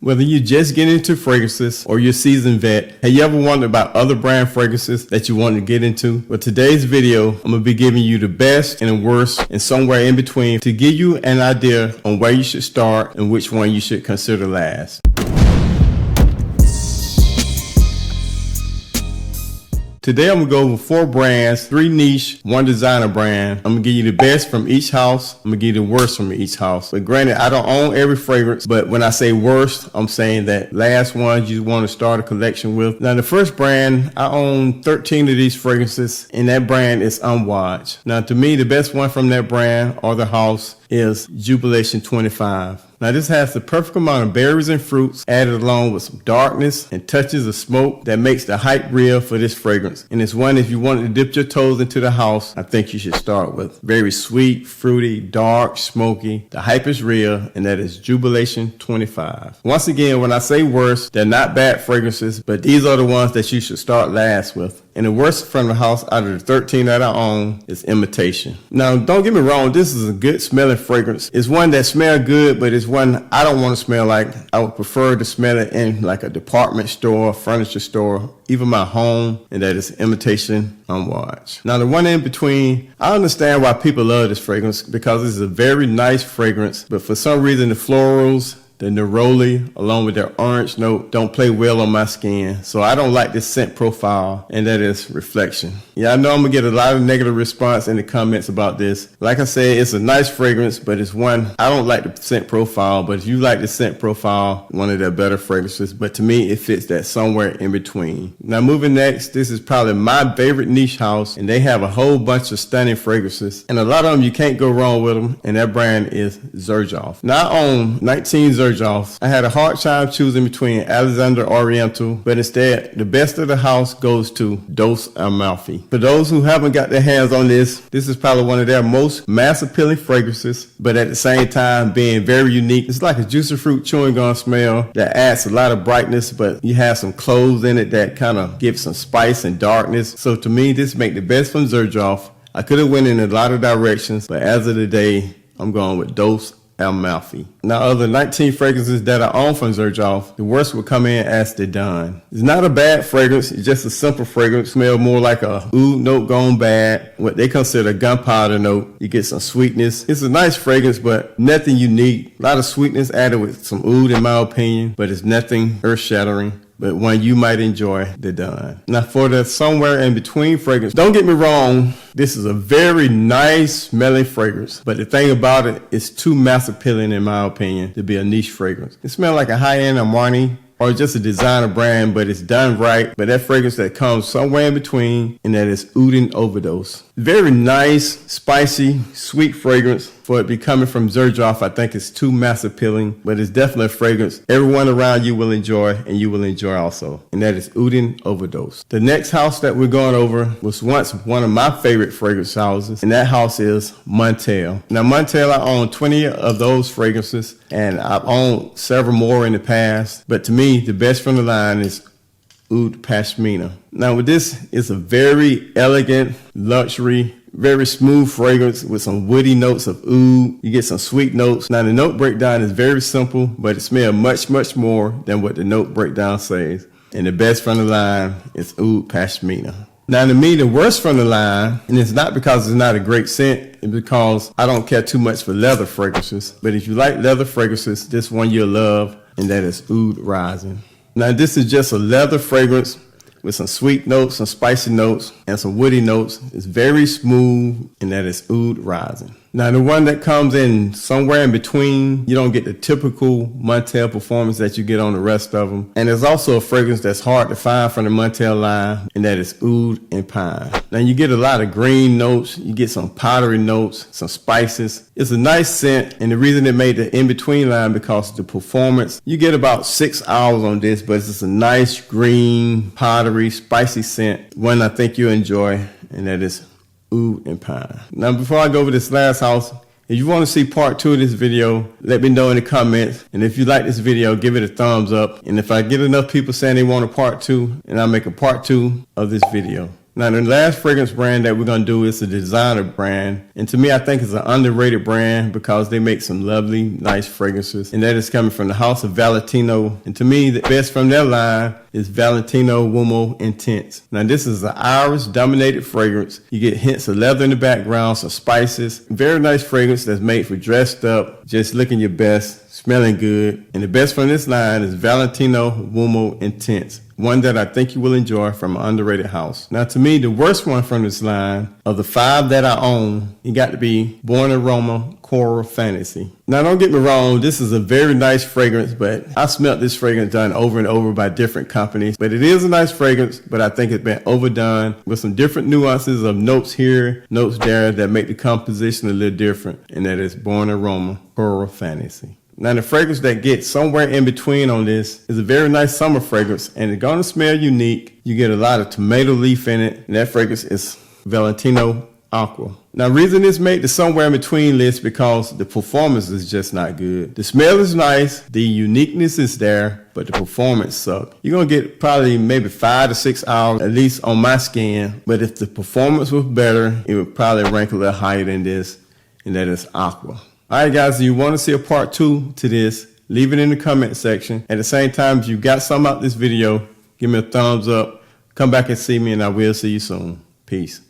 Whether you're just getting into fragrances or you're a seasoned vet, have you ever wondered about other brand fragrances that you want to get into? Well, today's video, I'm going to be giving you the best and the worst and somewhere in between to give you an idea on where you should start and which one you should consider last. Today I'm going to go over 4 brands, 3 niche, 1 designer brand. I'm going to give you the best from each house. I'm going to give you the worst from each house. But granted, I don't own every fragrance, but when I say worst, I'm saying that last ones you want to start a collection with. Now the first brand, I own 13 of these fragrances, and that brand is AMOUAGE. Now to me, the best one from that brand or the house is Jubilation 25. Now this has the perfect amount of berries and fruits added along with some darkness and touches of smoke that makes the hype real for this fragrance. And it's one, if you wanted to dip your toes into the house, I think you should start with. Very sweet, fruity, dark, smoky. The hype is real, and that is Jubilation 25. Once again, when I say worst, they're not bad fragrances, but these are the ones that you should start last with. And the worst from the house out of the 13 that I own is Imitation. Now, don't get me wrong, this is a good smelling fragrance. It's one that smells good, but it's one I don't want to smell like. I would prefer to smell it in like a department store, furniture store, even my home, and that is Imitation AMOUAGE. Now, the one in between, I understand why people love this fragrance because it's a very nice fragrance, but for some reason the florals, the neroli, along with their orange note, don't play well on my skin. So I don't like this scent profile, and that is Reflection. Yeah, I know I'm gonna get a lot of negative response in the comments about this. Like I said, it's a nice fragrance, but it's one, I don't like the scent profile, but if you like the scent profile, one of their better fragrances. But to me, it fits that somewhere in between. Now moving next, this is probably my favorite niche house, and they have a whole bunch of stunning fragrances. And a lot of them, you can't go wrong with them, and that brand is Xerjoff. Now I own 19 Xerjoff. I had a hard time choosing between Alexander Oriental, but instead, the best of the house goes to Dos Amalfi. For those who haven't got their hands on this is probably one of their most mass appealing fragrances, but at the same time being very unique. It's like a juicy fruit chewing gum smell that adds a lot of brightness, but you have some cloves in it that kind of give some spice and darkness. So to me, this makes the best from Xerjoff. I could have went in a lot of directions, but as of the day, I'm going with Dos Amalfi. Now, of the 19 fragrances that I own from Xerjoff, the worst would come in as the Dawn. It's not a bad fragrance, it's just a simple fragrance. Smells more like a oud note gone bad, what they consider a gunpowder note. You get some sweetness. It's a nice fragrance, but nothing unique. A lot of sweetness added with some oud in my opinion, but it's nothing earth-shattering, but one you might enjoy, the Dawn. Now for the somewhere in between fragrance, don't get me wrong, this is a very nice smelling fragrance, but the thing about it is too mass appealing in my opinion to be a niche fragrance. It smells like a high-end Armani or just a designer brand, but it's done right. But that fragrance that comes somewhere in between, and that is Oud Overdose. Very nice, spicy, sweet fragrance. For it be coming from Xerjoff, I think it's too mass appealing, but it's definitely a fragrance everyone around you will enjoy, and you will enjoy also. And that is Oud Overdose. The next house that we're going over was once one of my favorite fragrance houses, and that house is Montale. Now Montale, I own 20 of those fragrances, and I've owned several more in the past, but to me, the best from the line is Oud Pashmina. Now with this, it's a very elegant, luxury, very smooth fragrance with some woody notes of oud. You get some sweet notes. Now the note breakdown is very simple, but it smells much, much more than what the note breakdown says. And the best from the line is Oud Pashmina. Now to me, the worst from the line, and it's not because it's not a great scent, it's because I don't care too much for leather fragrances. But if you like leather fragrances, this one you'll love, and that is Oud Rising. Now this is just a leather fragrance with some sweet notes, some spicy notes, and some woody notes. It's very smooth, and that is Oud Rising. Now the one that comes in somewhere in between, you don't get the typical Montale performance that you get on the rest of them. And there's also a fragrance that's hard to find from the Montale line, and that is Oud and Pine. Now you get a lot of green notes, you get some powdery notes, some spices. It's a nice scent, and the reason it made the in-between line because of the performance. You get about 6 hours on this, but it's just a nice green, powdery, spicy scent. One I think you'll enjoy, and that is Oud and Pine. Now before I go over this last house, if you want to see part 2 of this video, let me know in the comments. And if you like this video, give it a thumbs up. And if I get enough people saying they want a part 2, and I'll make a part 2 of this video. Now, the last fragrance brand that we're going to do is a designer brand. And to me, I think it's an underrated brand because they make some lovely, nice fragrances. And that is coming from the house of Valentino. And to me, the best from their line is Valentino Uomo Intense. Now, this is an Irish-dominated fragrance. You get hints of leather in the background, some spices. Very nice fragrance that's made for dressed up, just looking your best, smelling good. And the best from this line is Valentino Uomo Intense, one that I think you will enjoy from an underrated house. Now, to me, the worst one from this line, of the 5 that I own, it got to be Born Aroma Coral Fantasy. Now, don't get me wrong, this is a very nice fragrance, but I smelled this fragrance done over and over by different companies. But it is a nice fragrance, but I think it's been overdone with some different nuances of notes here, notes there that make the composition a little different, and that is Born Aroma Coral Fantasy. Now, the fragrance that gets somewhere in between on this is a very nice summer fragrance, and it's going to smell unique. You get a lot of tomato leaf in it, and that fragrance is Valentino Aqua. Now, the reason this made the somewhere in between list because the performance is just not good. The smell is nice, the uniqueness is there, but the performance sucks. You're going to get probably maybe 5 to 6 hours, at least on my skin, but if the performance was better, it would probably rank a little higher than this, and that is Aqua. All right, guys, if you want to see a part 2 to this, leave it in the comment section. At the same time, if you got something out of this video, give me a thumbs up. Come back and see me, and I will see you soon. Peace.